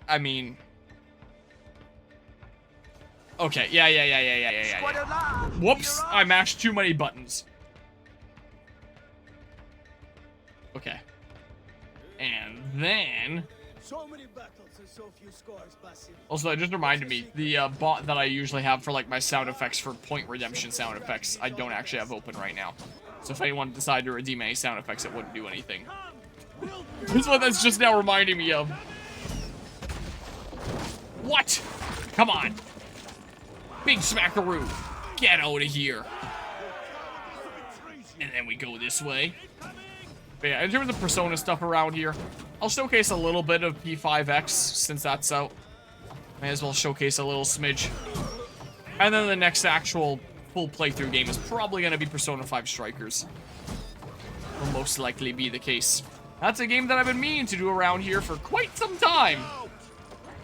I mean... Okay, yeah. Whoops, I mashed too many buttons. Okay. And then... So many battles and so few scores, Basim. Also, that just reminded me, the bot that I usually have for like my sound effects for point redemption sound effects, I don't actually have open right now. So if anyone decided to redeem any sound effects, it wouldn't do anything. This is what that's just now reminding me of. What? Come on. Big smackaroo. Get out of here. And then we go this way. But yeah, in terms of Persona stuff around here, I'll showcase a little bit of P5X since that's out. May as well showcase a little smidge. And then the next actual full playthrough game is probably going to be Persona 5 Strikers. Will most likely be the case. That's a game that I've been meaning to do around here for quite some time.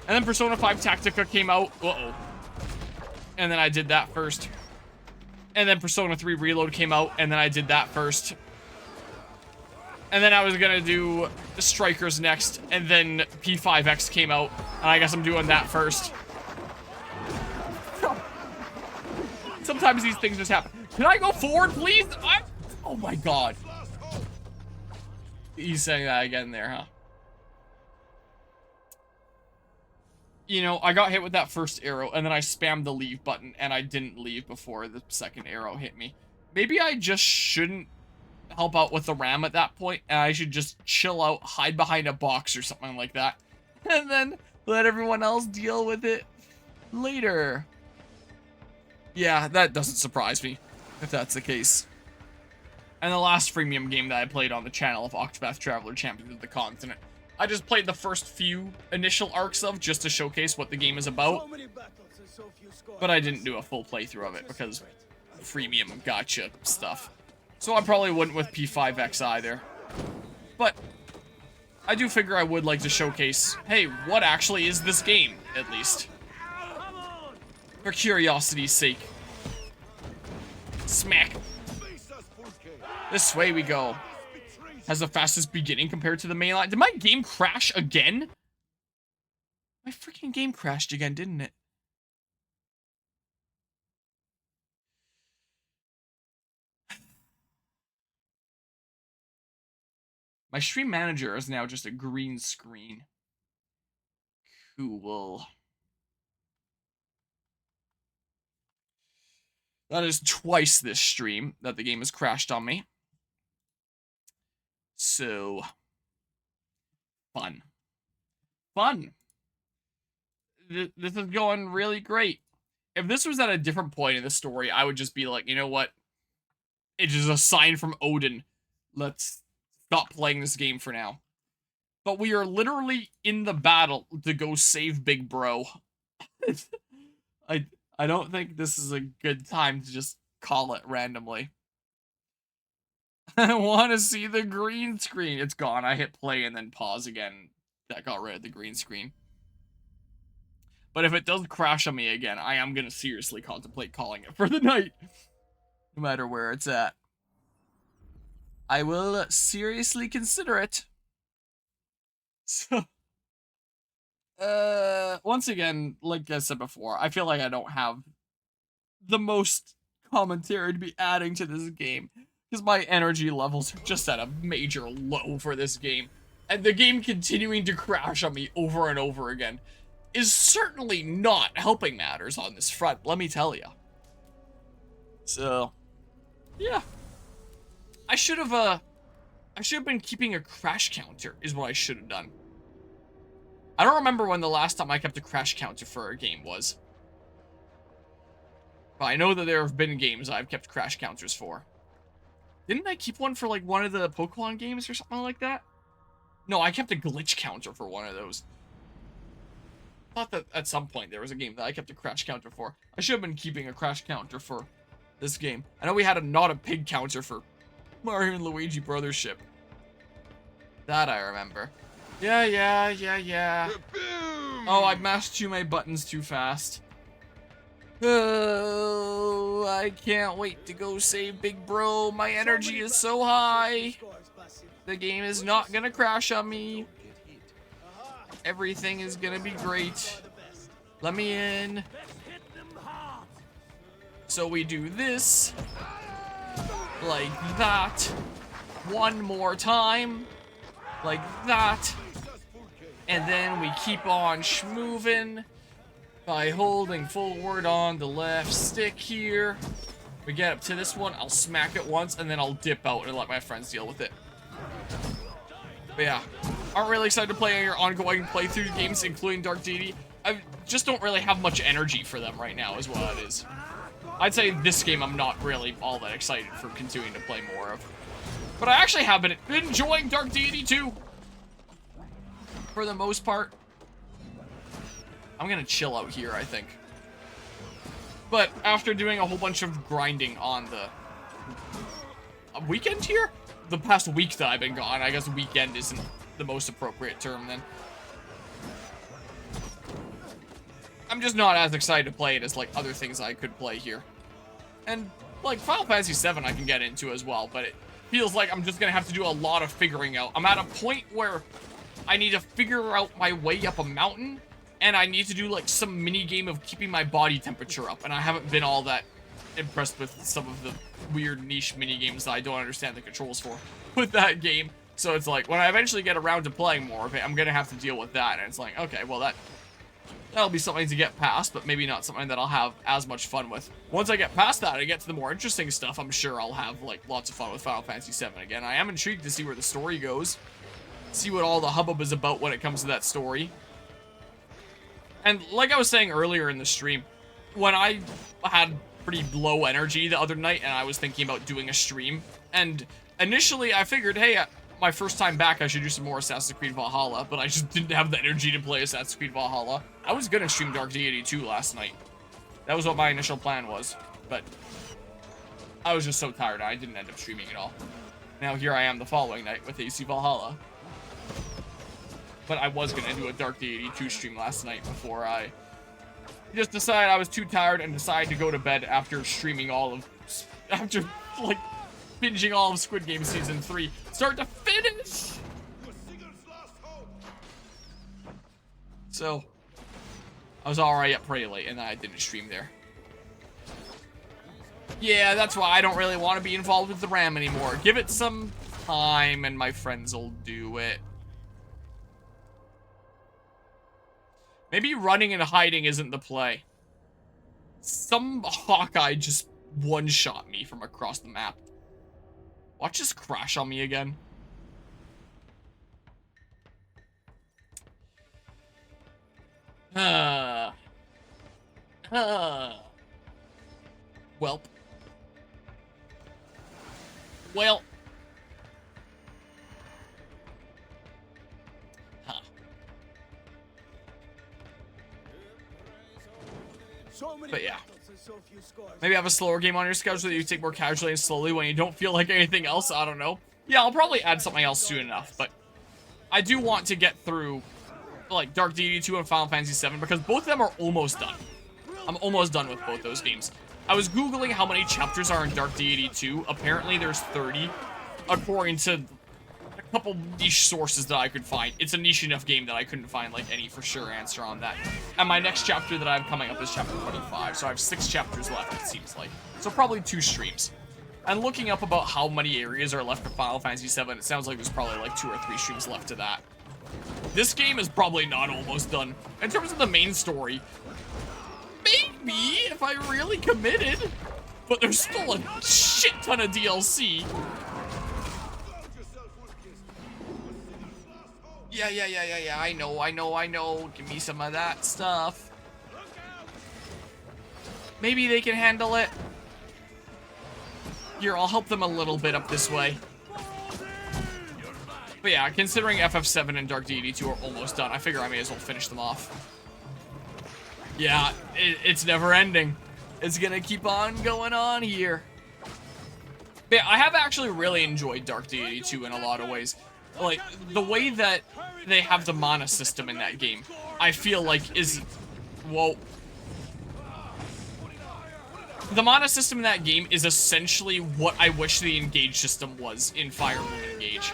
And then Persona 5 Tactica came out. Uh-oh. And then I did that first. And then Persona 3 Reload came out, and then I did that first. And then I was gonna do the Strikers next, and then P5X came out, and I guess I'm doing that first. Sometimes these things just happen. Can I go forward, please? Oh my god. He's saying that again there, huh? You know, I got hit with that first arrow, and then I spammed the leave button, and I didn't leave before the second arrow hit me. Maybe I just shouldn't help out with the ram at that point, and I should just chill out, hide behind a box or something like that, and then let everyone else deal with it later. Yeah, that doesn't surprise me, if that's the case. And the last freemium game that I played on the channel of Octopath Traveler Champions of the Continent, I just played the first few initial arcs of just to showcase what the game is about, but I didn't do a full playthrough of it because freemium gotcha stuff. So I probably wouldn't with P5X either. But I do figure I would like to showcase, hey, what actually is this game, at least. For curiosity's sake. Smack. This way we go. Has the fastest beginning compared to the main line. Did my game crash again? My freaking game crashed again, didn't it? My stream manager is now just a green screen. Cool. That is twice this stream that the game has crashed on me. So, fun. Fun. This is going really great. If this was at a different point in the story, I would just be like, you know what? It is a sign from Odin. Let's stop playing this game for now. But we are literally in the battle to go save Big Bro. I don't think this is a good time to just call it randomly. I want to see the green screen. It's gone. I hit play and then pause again. That got rid of the green screen. But if it does crash on me again, I am going to seriously contemplate calling it for the night. No matter where it's at. I will seriously consider it. So, once again, like I said before, I feel like I don't have the most commentary to be adding to this game. Because my energy levels are just at a major low for this game. And the game continuing to crash on me over and over again is certainly not helping matters on this front, let me tell you. So, yeah. I should have been keeping a crash counter, is what I should have done. I don't remember when the last time I kept a crash counter for a game was. But I know that there have been games I've kept crash counters for. Didn't I keep one for, like, one of the Pokemon games or something like that? No, I kept a glitch counter for one of those. I thought that at some point there was a game that I kept a crash counter for. I should have been keeping a crash counter for this game. I know we had a not a pig counter for Mario and Luigi Brothership. That I remember. Yeah. Oh, I mashed too many buttons too fast. Oh, I can't wait to go save Big Bro. My energy is so high. The game is not gonna crash on me. Everything is gonna be great. Let me in. So we do this. Like that. One more time. Like that. And then we keep on schmoving by holding forward on the left stick here. We get up to this one, I'll smack it once, and then I'll dip out and let my friends deal with it. But yeah, aren't really excited to play your ongoing playthrough games, including Dark Deity. I just don't really have much energy for them right now, is what it is. I'd say this game I'm not really all that excited for continuing to play more of. But I actually have been enjoying Dark Deity 2. For the most part. I'm gonna chill out here, I think. But after doing a whole bunch of grinding on the weekend here? The past week that I've been gone, I guess weekend isn't the most appropriate term then. I'm just not as excited to play it as like other things I could play here. And like Final Fantasy VII I can get into as well, but it feels like I'm just gonna have to do a lot of figuring out. I'm at a point where I need to figure out my way up a mountain, and I need to do like some mini game of keeping my body temperature up, and I haven't been all that impressed with some of the weird niche mini games that I don't understand the controls for with that game. So it's like, when I eventually get around to playing more of it, I'm gonna have to deal with that, and it's like, okay, well that'll be something to get past, but maybe not something that I'll have as much fun with. Once I get past that and get to the more interesting stuff, I'm sure I'll have like lots of fun with Final Fantasy VII again. I am intrigued to see where the story goes. See what all the hubbub is about when it comes to that story. And like I was saying earlier in the stream, when I had pretty low energy the other night and I was thinking about doing a stream, and initially I figured, hey, my first time back I should do some more Assassin's Creed Valhalla, but I just didn't have the energy to play Assassin's Creed Valhalla. I was gonna stream Dark Deity 2 last night. That was what my initial plan was, but I was just so tired I didn't end up streaming at all. Now here I am the following night with AC Valhalla. But I was gonna do a Dark Deity 2 stream last night before I just decided I was too tired and decided to go to bed after streaming after like binging all of Squid Game Season 3, start to finish! So, I was already up pretty late and then I didn't stream there. Yeah, that's why I don't really want to be involved with the RAM anymore. Give it some time and my friends will do it. Maybe running and hiding isn't the play. Some Hawkeye just one-shot me from across the map. Watch this crash on me again. Welp. Well. But yeah. Maybe have a slower game on your schedule that you take more casually and slowly when you don't feel like anything else. I don't know. Yeah, I'll probably add something else soon enough, but I do want to get through like Dark Deity 2 and Final Fantasy VII because both of them are almost done. I'm almost done with both those games. I was googling how many chapters are in Dark Deity 2. Apparently there's 30, according to a couple niche sources that I could find. It's a niche enough game that I couldn't find like any for sure answer on that. And my next chapter that I have coming up is chapter 25, so I have 6 chapters left, it seems like. So probably 2 streams. And looking up about how many areas are left for Final Fantasy VII, it sounds like there's probably like 2 or 3 streams left to that. This game is probably not almost done. In terms of the main story, maybe if I really committed, but there's still a shit ton of DLC. Yeah, I know. Give me some of that stuff. Maybe they can handle it. Here, I'll help them a little bit up this way. But yeah, considering FF7 and Dark Deity 2 are almost done, I figure I may as well finish them off. Yeah, it's never ending. It's gonna keep on going on here. But yeah, I have actually really enjoyed Dark Deity 2 in a lot of ways. Like, the way that they have the mana system in that game, I feel like is... Whoa. The mana system in that game is essentially what I wish the Engage system was in Fire Emblem Engage.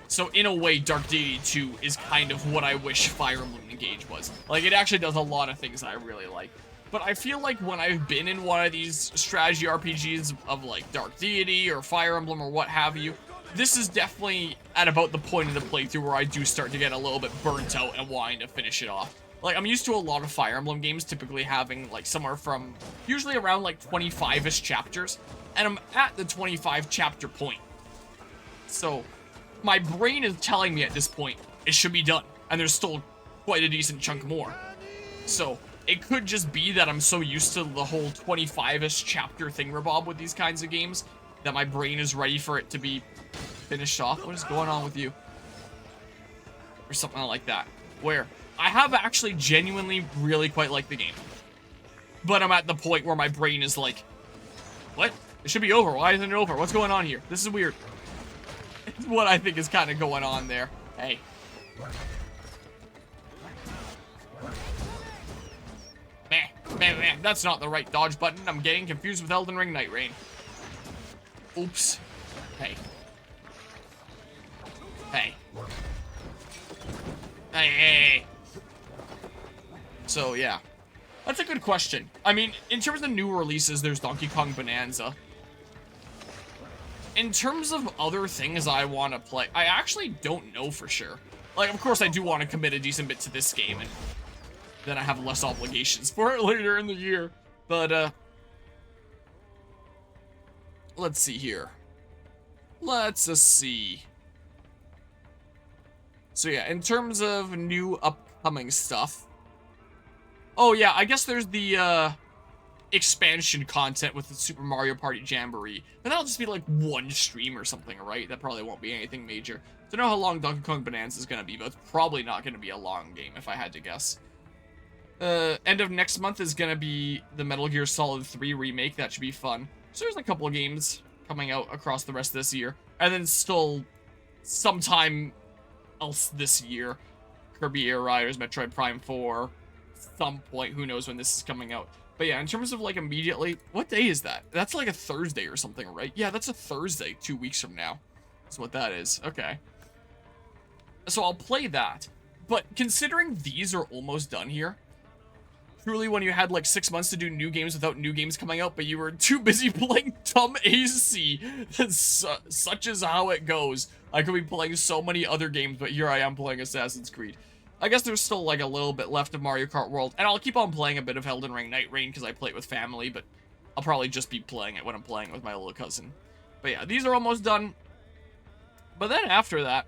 So in a way, Dark Deity 2 is kind of what I wish Fire Emblem Engage was. Like, it actually does a lot of things I really like. But I feel like when I've been in one of these strategy RPGs of like Dark Deity or Fire Emblem or what have you, this is definitely at about the point of the playthrough where I do start to get a little bit burnt out and wanting to finish it off. Like, I'm used to a lot of Fire Emblem games typically having like somewhere from usually around like 25-ish chapters, and I'm at the 25 chapter point. So my brain is telling me at this point it should be done, and there's still quite a decent chunk more. So it could just be that I'm so used to the whole 25-ish chapter thingamabob with these kinds of games that my brain is ready for it to be finished off. What is going on with you? Or something like that. Where I have actually genuinely really quite liked the game. But I'm at the point where my brain is like, what? It should be over. Why isn't it over? What's going on here? This is weird. It's what I think is kind of going on there. Hey. Man, that's not the right dodge button. I'm getting confused with Elden Ring Night Rain. Oops. Hey. Hey. Hey. So, yeah. That's a good question. I mean, in terms of new releases, there's Donkey Kong Bonanza. In terms of other things I want to play, I actually don't know for sure. Like, of course, I do want to commit a decent bit to this game, and then I have less obligations for it later in the year. But, let's see here. Let's see. So yeah, in terms of new upcoming stuff. Oh yeah, I guess there's the, expansion content with the Super Mario Party Jamboree. And that'll just be like one stream or something, right? That probably won't be anything major. Don't know how long Donkey Kong Bonanza is gonna be, but it's probably not gonna be a long game, if I had to guess. End of next month is gonna be the Metal Gear Solid 3 remake. That should be fun. So there's a couple of games coming out across the rest of this year. And then still sometime else this year, Kirby Air Riders, Metroid Prime 4, some point, who knows when this is coming out. But yeah, in terms of like immediately, what day is that? That's like a Thursday or something, right? Yeah, that's a Thursday 2 weeks from now. That's what that is. Okay. So I'll play that. But considering these are almost done here, truly when you had like 6 months to do new games without new games coming out, but you were too busy playing dumb AC, such is how it goes. I could be playing so many other games, but here I am playing Assassin's Creed. I guess there's still like a little bit left of Mario Kart World, and I'll keep on playing a bit of Elden Ring Night Rain because I play it with family, but I'll probably just be playing it when I'm playing it with my little cousin. But yeah, these are almost done. But then after that,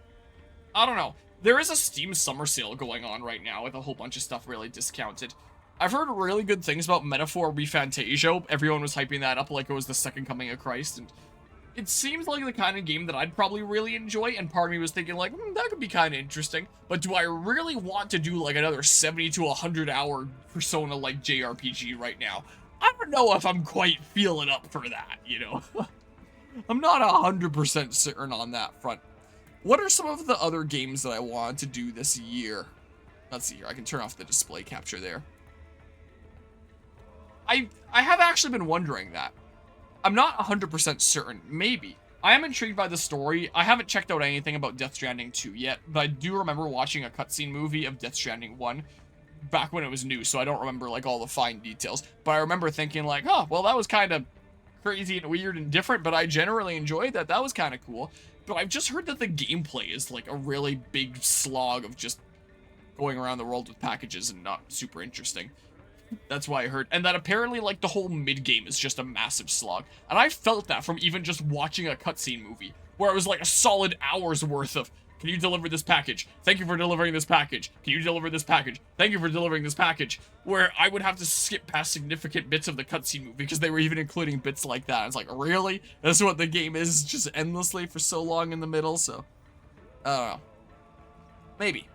I don't know. There is a Steam summer sale going on right now with a whole bunch of stuff really discounted. I've heard really good things about Metaphor ReFantazio. Everyone was hyping that up like it was the second coming of Christ, and it seems like the kind of game that I'd probably really enjoy, and part of me was thinking like, that could be kind of interesting, but do I really want to do like another 70 to 100 hour Persona-like JRPG right now? I don't know if I'm quite feeling up for that, you know? I'm not 100% certain on that front. What are some of the other games that I want to do this year? Let's see here, I can turn off the display capture there. I have actually been wondering that. I'm not 100% certain. Maybe. I am intrigued by the story. I haven't checked out anything about Death Stranding 2 yet, but I do remember watching a cutscene movie of Death Stranding 1 back when it was new, so I don't remember like all the fine details. But I remember thinking like, oh, well, that was kind of crazy and weird and different, but I generally enjoyed that. That was kind of cool. But I've just heard that the gameplay is like a really big slog of just going around the world with packages and not super interesting. That's why I heard. And that apparently, like, the whole mid-game is just a massive slog. And I felt that from even just watching a cutscene movie, where it was like a solid hour's worth of, can you deliver this package? Thank you for delivering this package. Can you deliver this package? Thank you for delivering this package. Where I would have to skip past significant bits of the cutscene movie because they were even including bits like that. It's like, really? That's what the game is, just endlessly for so long in the middle, so. I don't know. Maybe.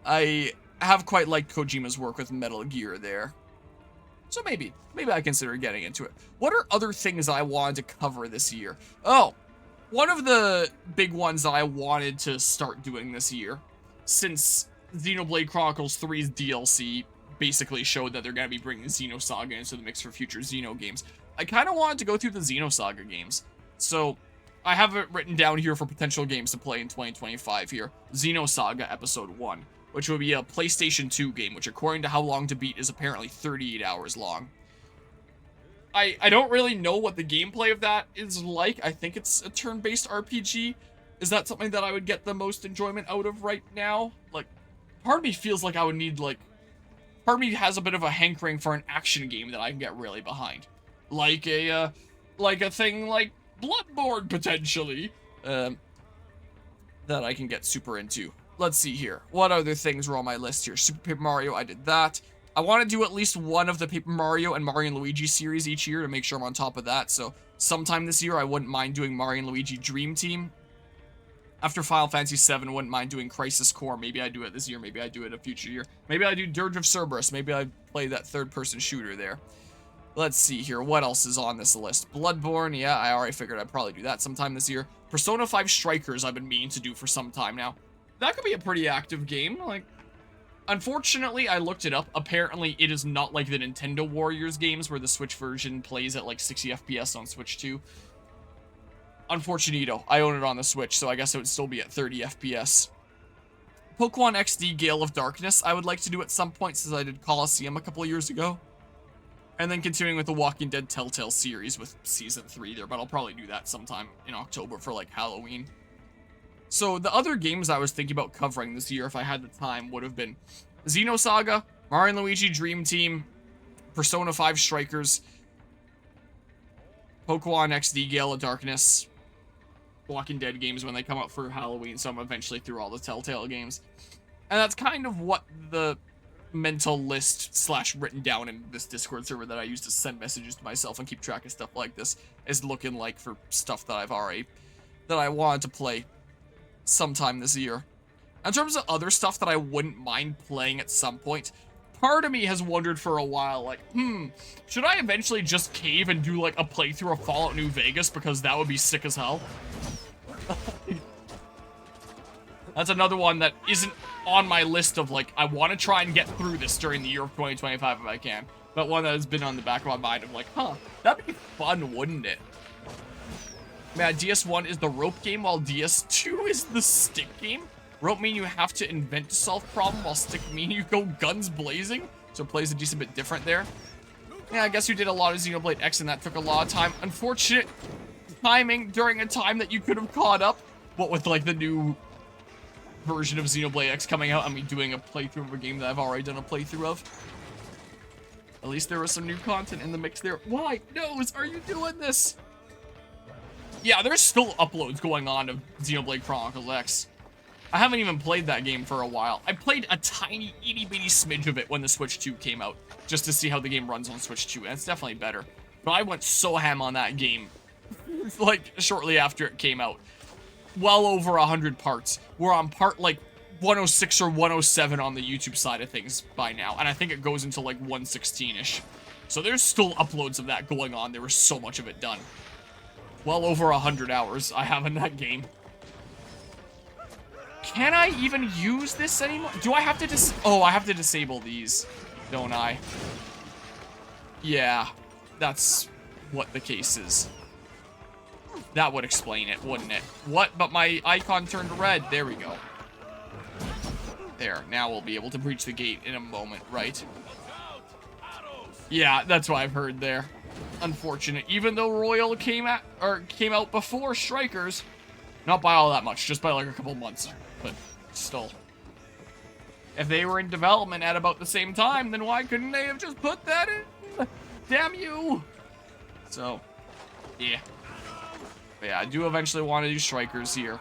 I have quite liked Kojima's work with Metal Gear there. So maybe I consider getting into it. What are other things I wanted to cover this year? Oh, one of the big ones that I wanted to start doing this year, since Xenoblade Chronicles 3's DLC basically showed that they're going to be bringing Xenosaga into the mix for future Xeno games, I kind of wanted to go through the Xenosaga games. So I have it written down here for potential games to play in 2025 here. Xenosaga Episode 1, which would be a PlayStation 2 game, which according to How Long to Beat is apparently 38 hours long. I don't really know what the gameplay of that is like. I think it's a turn-based RPG. Is that something that I would get the most enjoyment out of right now? Like, part of me feels like I would need, like... Part of me has a bit of a hankering for an action game that I can get really behind. Like a thing like Bloodborne, potentially. That I can get super into. Let's see here. What other things were on my list here? Super Paper Mario, I did that. I want to do at least one of the Paper Mario and Mario & Luigi series each year to make sure I'm on top of that. So sometime this year, I wouldn't mind doing Mario & Luigi Dream Team. After Final Fantasy VII, wouldn't mind doing Crisis Core. Maybe I do it this year. Maybe I do it a future year. Maybe I do Dirge of Cerberus. Maybe I play that third-person shooter there. Let's see here. What else is on this list? Bloodborne. Yeah, I already figured I'd probably do that sometime this year. Persona 5 Strikers I've been meaning to do for some time now. That could be a pretty active game. Like, unfortunately, I looked it up. Apparently, it is not like the Nintendo Warriors games where the Switch version plays at like 60 FPS on Switch 2. Unfortunately, I own it on the Switch, so I guess it would still be at 30 FPS. Pokemon XD Gale of Darkness I would like to do at some point since I did Coliseum a couple of years ago. And then continuing with the Walking Dead Telltale series with Season 3 there, but I'll probably do that sometime in October for like Halloween. So the other games I was thinking about covering this year if I had the time would have been Xenosaga, Mario & Luigi Dream Team, Persona 5 Strikers, Pokemon XD Gale of Darkness, Walking Dead games when they come out for Halloween, so I'm eventually through all the Telltale games. And that's kind of what the mental list slash written down in this Discord server that I use to send messages to myself and keep track of stuff like this is looking like for stuff that I wanted to play sometime this year. In terms of other stuff that I wouldn't mind playing at some point, part of me has wondered for a while, like, should I eventually just cave and do like a playthrough of Fallout New Vegas because that would be sick as hell? That's another one that isn't on my list of, like, I want to try and get through this during the year of 2025 if I can. But one that has been on the back of my mind of, like, that'd be fun, wouldn't it? Man, DS1 is the rope game, while DS2 is the stick game. Rope mean you have to invent to solve problem, while stick mean you go guns blazing. So it plays a decent bit different there. Yeah, I guess you did a lot of Xenoblade X, and that took a lot of time. Unfortunate timing during a time that you could have caught up. What with, like, the new version of Xenoblade X coming out, I mean, doing a playthrough of a game that I've already done a playthrough of. At least there was some new content in the mix there. Why? Nose, are you doing this? Yeah, there's still uploads going on of Xenoblade Chronicles X. I haven't even played that game for a while. I played a tiny, itty-bitty smidge of it when the Switch 2 came out, just to see how the game runs on Switch 2, and it's definitely better. But I went so ham on that game, like, shortly after it came out. Well over 100 parts. We're on part, like, 106 or 107 on the YouTube side of things by now, and I think it goes into, like, 116-ish. So there's still uploads of that going on. There was so much of it done. Well over 100 hours I have in that game. Can I even use this anymore? Do I have to I have to disable these, don't I? Yeah, that's what the case is. That would explain it, wouldn't it? What? But my icon turned red. There we go. There, now we'll be able to breach the gate in a moment, right? Yeah, that's what I've heard there. Unfortunate. Even though Royal came out before Strikers. Not by all that much, just by like a couple months. But still. If they were in development at about the same time, then why couldn't they have just put that in? Damn you! So, yeah. But yeah, I do eventually want to do Strikers here.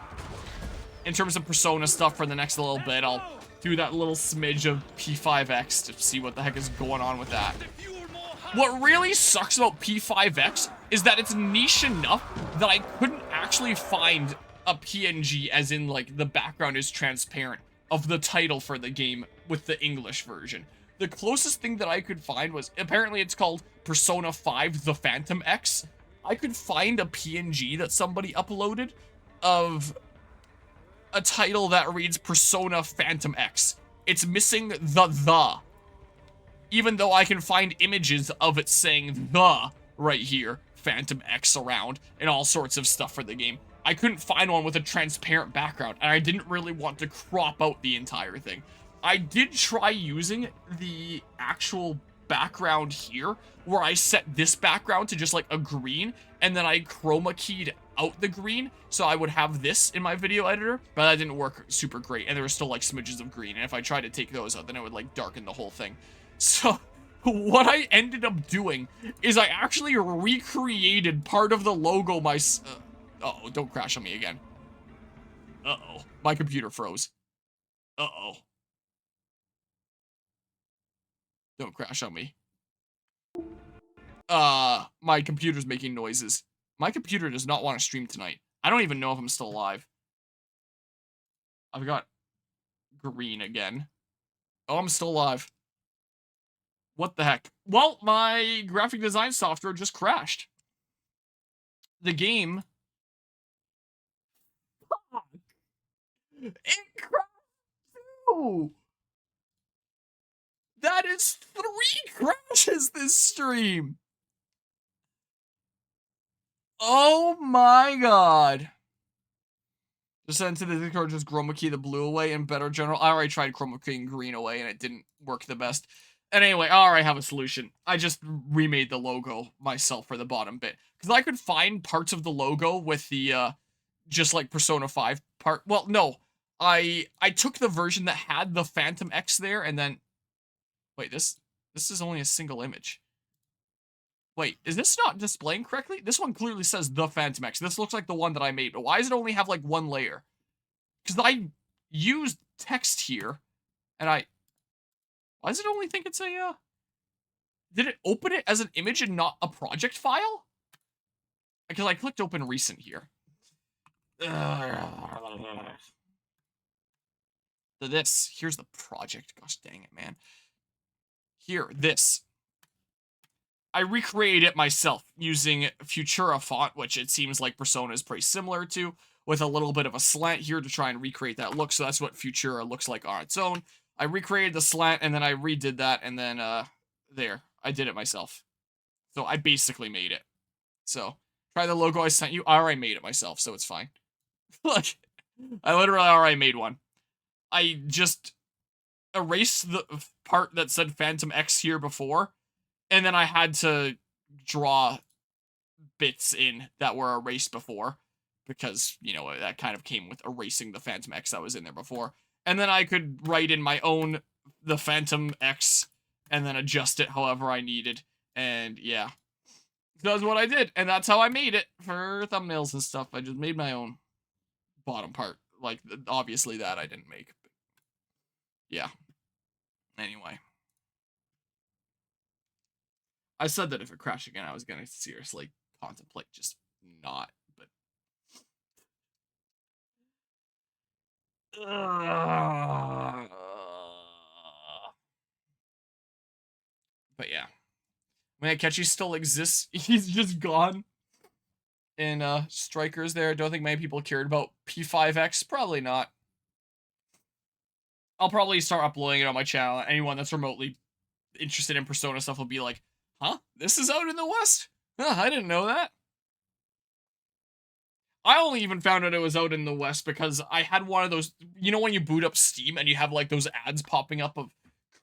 In terms of Persona stuff for the next little bit, I'll do that little smidge of P5X to see what the heck is going on with that. What really sucks about P5X is that it's niche enough that I couldn't actually find a PNG, as in, like, the background is transparent, of the title for the game with the English version. The closest thing that I could find was, apparently it's called Persona 5 The Phantom X. I could find a PNG that somebody uploaded of a title that reads Persona Phantom X. It's missing the. Even though I can find images of it saying the right here Phantom X around and all sorts of stuff for the game. I couldn't find one with a transparent background, and I didn't really want to crop out the entire thing. I did try using the actual background here, where I set this background to just like a green, and then I chroma keyed out the green, so I would have this in my video editor, but that didn't work super great, and there were still like smidges of green, and if I tried to take those out, then it would like darken the whole thing. So what I ended up doing is I actually recreated part of the logo uh-oh, don't crash on me again. Uh-oh, my computer froze. Uh-oh. Don't crash on me. My computer's making noises. My computer does not want to stream tonight. I don't even know if I'm still alive. I've got green again. Oh, I'm still alive. What the heck? Well, my graphic design software just crashed. The game... It crashed too! That is 3 crashes this stream! Oh my god. Just send to the Discord, just chroma key the blue away and better general. I already tried chroma keying green away and it didn't work the best. And anyway, I already have a solution. I just remade the logo myself for the bottom bit. Because I could find parts of the logo with the, just like Persona 5 part. Well, no. I took the version that had the Phantom X there and then... Wait, this is only a single image. Wait, is this not displaying correctly? This one clearly says the Phantom X. This looks like the one that I made, but why does it only have like 1 layer? Because I used text here, and why does it only think it's a, did it open it as an image and not a project file? Because I clicked open recent here. Here's the project. Gosh dang it, man. Here, this. I recreated it myself using Futura font, which it seems like Persona is pretty similar to, with a little bit of a slant here to try and recreate that look. So that's what Futura looks like on its own. I recreated the slant and then I redid that and then there. I did it myself. So I basically made it. So try the logo I sent you. I already made it myself, so it's fine. Like, I literally already made one. I just erased the part that said Phantom X here before. And then I had to draw bits in that were erased before. Because, you know, that kind of came with erasing the Phantom X that was in there before. And then I could write in my own, the Phantom X, and then adjust it however I needed. And, yeah. That's what I did. And that's how I made it for thumbnails and stuff. I just made my own bottom part. Like, obviously that I didn't make. But yeah. Anyway. I said that if it crashed again, I was going to seriously contemplate just not, but... But yeah. Man, Catchy still exists. He's just gone. And Strikers there. I don't think many people cared about P5X. Probably not. I'll probably start uploading it on my channel. Anyone that's remotely interested in Persona stuff will be like, huh? This is out in the West? Huh, I didn't know that. I only even found out it was out in the West because I had one of those, you know when you boot up Steam and you have like those ads popping up of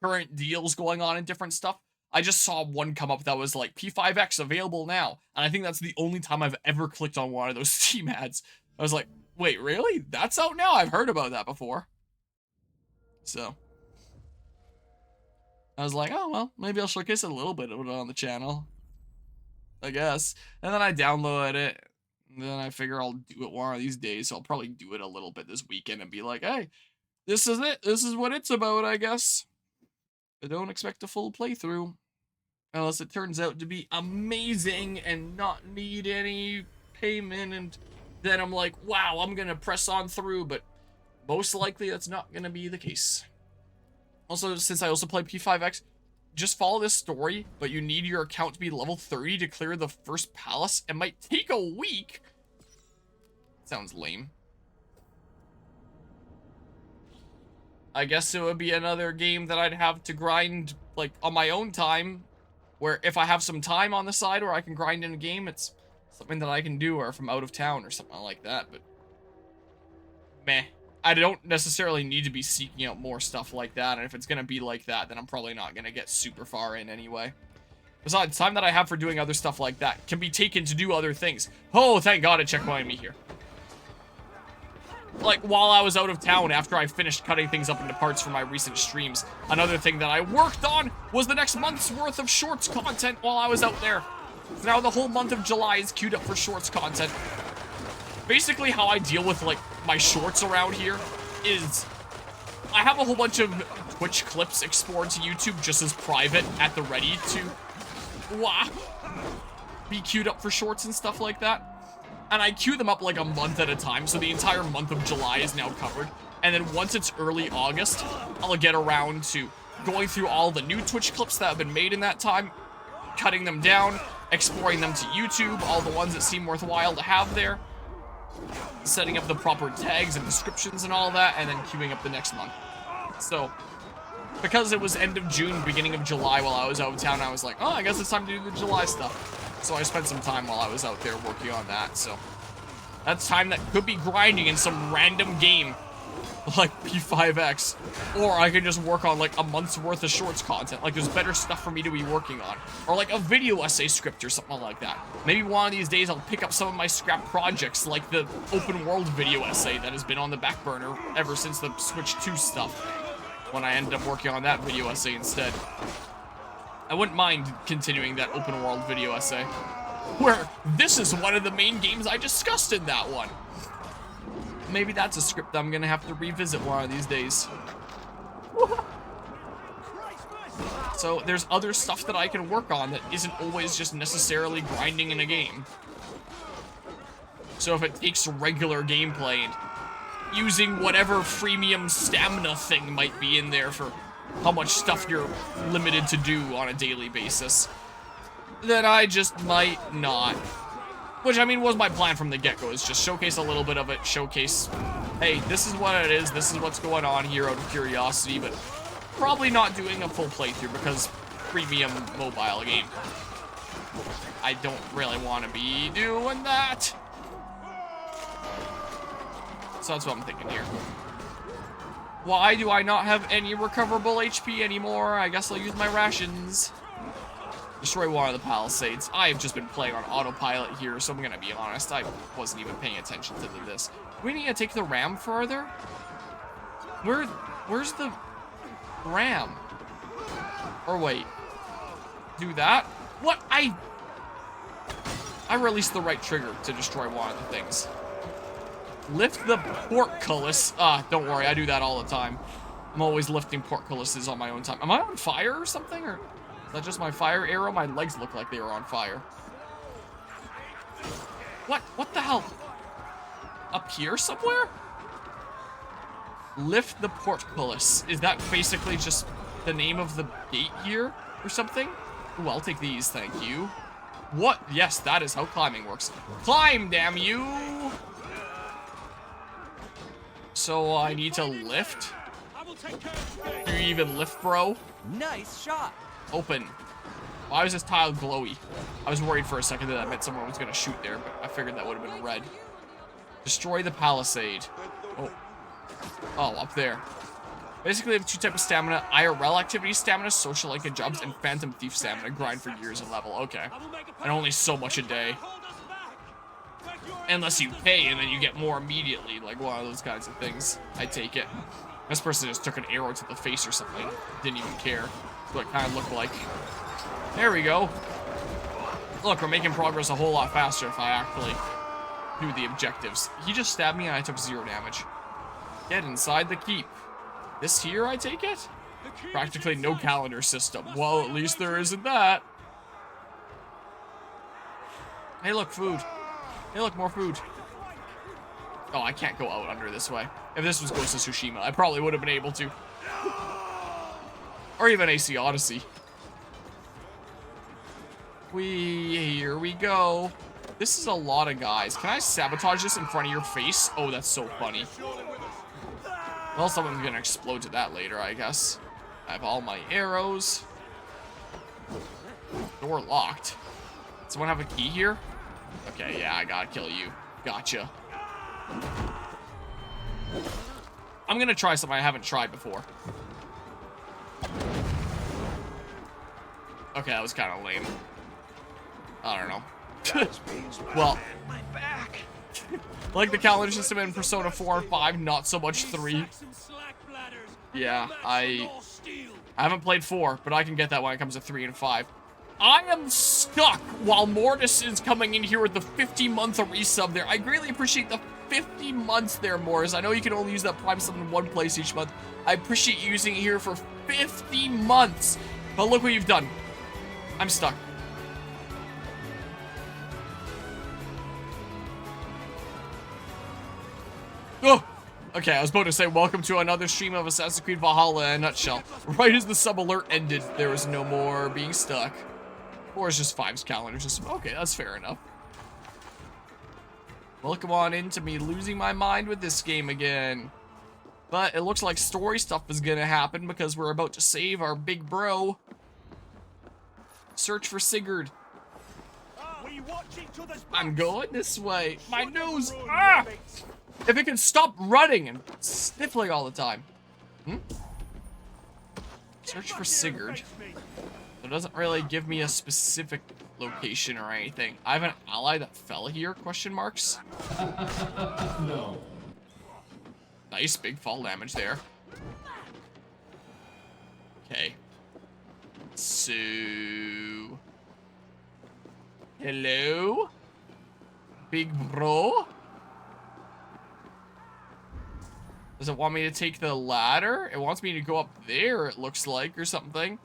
current deals going on and different stuff? I just saw one come up that was like P5X available now. And I think that's the only time I've ever clicked on one of those Steam ads. I was like, wait, really? That's out now? I've heard about that before. So I was like, oh, well, maybe I'll showcase a little bit of it on the channel, I guess. And then I downloaded it. And then I figure I'll do it one of these days. So I'll probably do it a little bit this weekend and be like, hey, this is it. This is what it's about, I guess. I don't expect a full playthrough. Unless it turns out to be amazing and not need any payment. And then I'm like, wow, I'm going to press on through. But most likely that's not going to be the case. Also, since I also play P5X, just follow this story, but you need your account to be level 30 to clear the first palace. It might take a week. Sounds lame. I guess it would be another game that I'd have to grind, like, on my own time Where if I have some time on the side where I can grind in a game, it's something that I can do, or if I'm out of town or something like that, but meh. I don't necessarily need to be seeking out more stuff like that, and if it's going to be like that, then I'm probably not going to get super far in anyway. Besides, time that I have for doing other stuff like that can be taken to do other things. Oh, thank God it checkpointed me here. Like, while I was out of town, after I finished cutting things up into parts for my recent streams, another thing that I worked on was the next month's worth of shorts content while I was out there. So now the whole month of July is queued up for shorts content. Basically, how I deal with, like, my shorts around here is I have a whole bunch of Twitch clips exported to YouTube just as private at the ready to be queued up for shorts and stuff like that. And I queue them up like a month at a time, so the entire month of July is now covered. And then once it's early August, I'll get around to going through all the new Twitch clips that have been made in that time, cutting them down, exporting them to YouTube, all the ones that seem worthwhile to have there, setting up the proper tags and descriptions and all that, and then queuing up the next month. So, because it was end of June, beginning of July while I was out of town, I was like, oh, I guess it's time to do the July stuff. So I spent some time while I was out there working on that, so that's time that could be grinding in some random game like P5X, or I could just work on like a month's worth of shorts content. Like, there's better stuff for me to be working on, or like a video essay script or something like that. Maybe one of these days I'll pick up some of my scrap projects, like the open world video essay that has been on the back burner ever since the Switch 2 stuff, when I ended up working on that video essay instead. I wouldn't mind continuing that open world video essay, where this is one of the main games I discussed in that one. Maybe that's a script I'm gonna have to revisit one of these days. So there's other stuff that I can work on that isn't always just necessarily grinding in a game. So if it takes regular gameplay and using whatever freemium stamina thing might be in there for how much stuff you're limited to do on a daily basis, then I just might not. Which, I mean, was my plan from the get-go, is just showcase a little bit of it, showcase, hey, this is what it is, this is what's going on here out of curiosity, but probably not doing a full playthrough because premium mobile game. I don't really want to be doing that. So that's what I'm thinking here. Why do I not have any recoverable HP anymore? I guess I'll use my rations. Destroy one of the palisades. I've just been playing on autopilot here, so I'm gonna be honest, I wasn't even paying attention to this. We need to take the ram further? Where's the ram? Or wait. Do that? What? I released the right trigger to destroy one of the things. Lift the portcullis. Don't worry, I do that all the time. I'm always lifting portcullises on my own time. Am I on fire or something? Or is that just my fire arrow? My legs look like they were on fire. What? What the hell? Up here somewhere? Lift the portcullis. Is that basically just the name of the gate here or something? Ooh, I'll take these, thank you. What? Yes, that is how climbing works. Climb, damn you! So I need to lift? Do you even lift, bro? Nice shot. Open. Why was this tile glowy? I was worried for a second that meant someone was gonna shoot there, but I figured that would have been red. Destroy the palisade. Oh, up there. Basically, I have two types of stamina: IRL activity stamina, social like jobs, and phantom thief stamina. Grind for years and level. Okay. And only so much a day. Unless you pay and then you get more immediately, like one of those kinds of things. I take it. This person just took an arrow to the face or something. Didn't even care. That's what it kind of looked like. There we go. Look, we're making progress a whole lot faster if I actually do the objectives. He just stabbed me and I took 0 damage. Get inside the keep. This here, I take it? Practically no calendar system. Well, at least there isn't that. Hey, look, food. Hey, look, more food. Oh, I can't go out under this way. If this was Ghost of Tsushima, I probably would have been able to. Or even AC Odyssey. Here we go. This is a lot of guys. Can I sabotage this in front of your face? Oh, that's so funny. Well, someone's gonna explode to that later, I guess. I have all my arrows. Door locked. Someone have a key here? Okay, yeah, I gotta kill you. Gotcha. I'm gonna try something I haven't tried before. Okay, that was kind of lame. I don't know. Well, like the calendar system in Persona 4 and 5, not so much 3. Yeah, I haven't played 4, but I can get that when it comes to 3 and 5. I am stuck while Mortis is coming in here with the 50-month resub there. I greatly appreciate the 50 months there, Mortis. I know you can only use that Prime sub in one place each month. I appreciate you using it here for 50 months. But look what you've done. I'm stuck. Oh! Okay, I was about to say, welcome to another stream of Assassin's Creed Valhalla in a nutshell. Right as the sub alert ended, there was no more being stuck. Or it's just 5's calendar system. Okay, that's fair enough. Welcome on into me losing my mind with this game again. But it looks like story stuff is gonna happen because we're about to save our big bro. Search for Sigurd. I'm going this way. My nose! Ah! If it can stop running and sniffling all the time. Search for Sigurd. It doesn't really give me a specific location or anything. I have an ally that fell here, question marks? No. Nice big fall damage there. Okay. So... hello? Big bro? Does it want me to take the ladder? It wants me to go up there, it looks like, or something.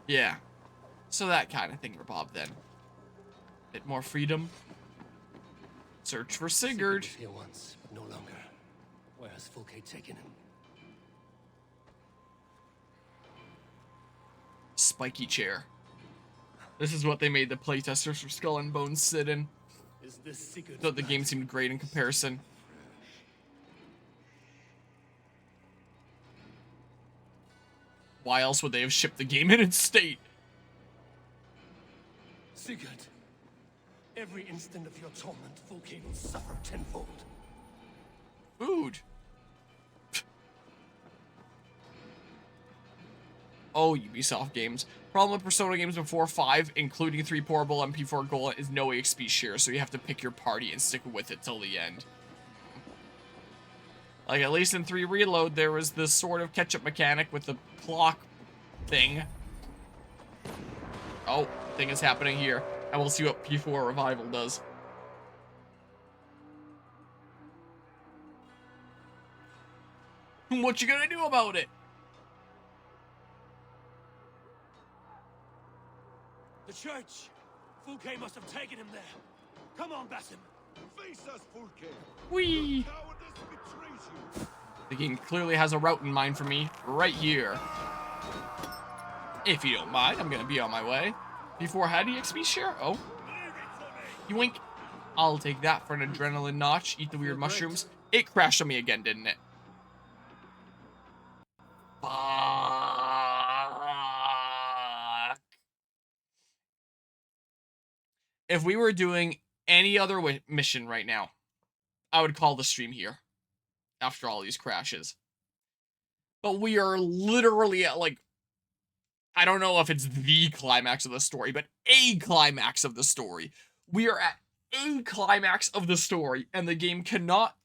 Yeah. So that kind of thing, Bob, then. Bit more freedom. Search for Sigurd. Here once, but no longer. Where has Fulke taken him? Spiky chair. This is what they made the playtesters for Skull and Bones sit in. Is this Sigurd? Though the game seemed great in comparison. Why else would they have shipped the game in its state? Sigurd, every instant of your torment, Fulke will suffer tenfold. Food. Oh, Ubisoft games. Problem with Persona games before 5, including 3 portable MP4 Gola, is no XP share, so you have to pick your party and stick with it till the end. Like, at least in 3 Reload, there was this sort of catch-up mechanic with the clock thing. Oh, thing is happening here. And we'll see what P4 Revival does. What you gonna do about it? The church! Fulke must have taken him there. Come on, Basim. Face us, Fulke. Whee! Cowardice betrays you. The game clearly has a route in mind for me, right here. If you don't mind, I'm gonna be on my way. Before had the XP share? Oh. Yoink. I'll take that for an adrenaline notch. Eat the weird mushrooms. It crashed on me again, didn't it? Fuck. If we were doing any other mission right now, I would call the stream here. After all these crashes. But we are literally at, like, I don't know if it's the climax of the story, but a climax of the story. We are at a climax of the story, and the game cannot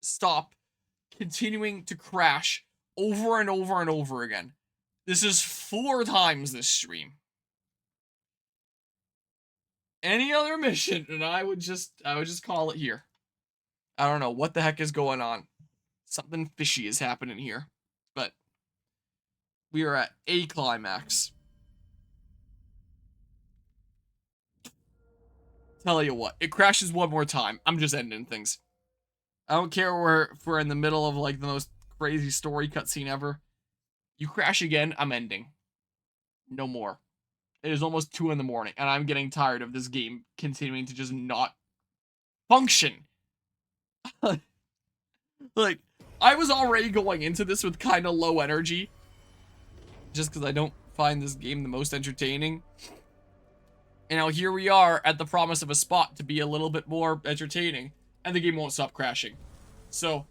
stop continuing to crash over and over and over again. This is 4 times this stream. Any other mission, and I would just call it here. I don't know what the heck is going on. Something fishy is happening here, but we are at a climax. Tell you what, it crashes one more time. I'm just ending things. I don't care if we're in the middle of like the most crazy story cutscene ever. You crash again, I'm ending. No more. It is almost 2 in the morning, and I'm getting tired of this game continuing to just not function. Like, I was already going into this with kind of low energy. Just because I don't find this game the most entertaining. And now here we are at the promise of a spot to be a little bit more entertaining, and the game won't stop crashing. So,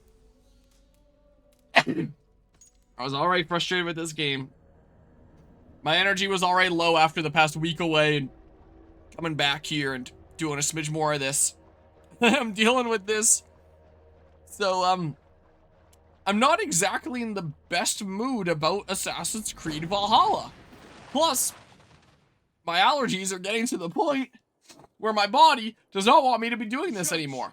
I was already frustrated with this game. My energy was already low after the past week away, and coming back here and doing a smidge more of this. I'm dealing with this. So, I'm not exactly in the best mood about Assassin's Creed Valhalla. Plus, my allergies are getting to the point where my body does not want me to be doing this anymore.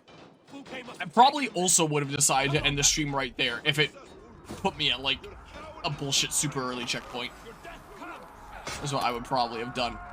I probably also would have decided to end the stream right there if it put me at, like, a bullshit super early checkpoint. That's what I would probably have done.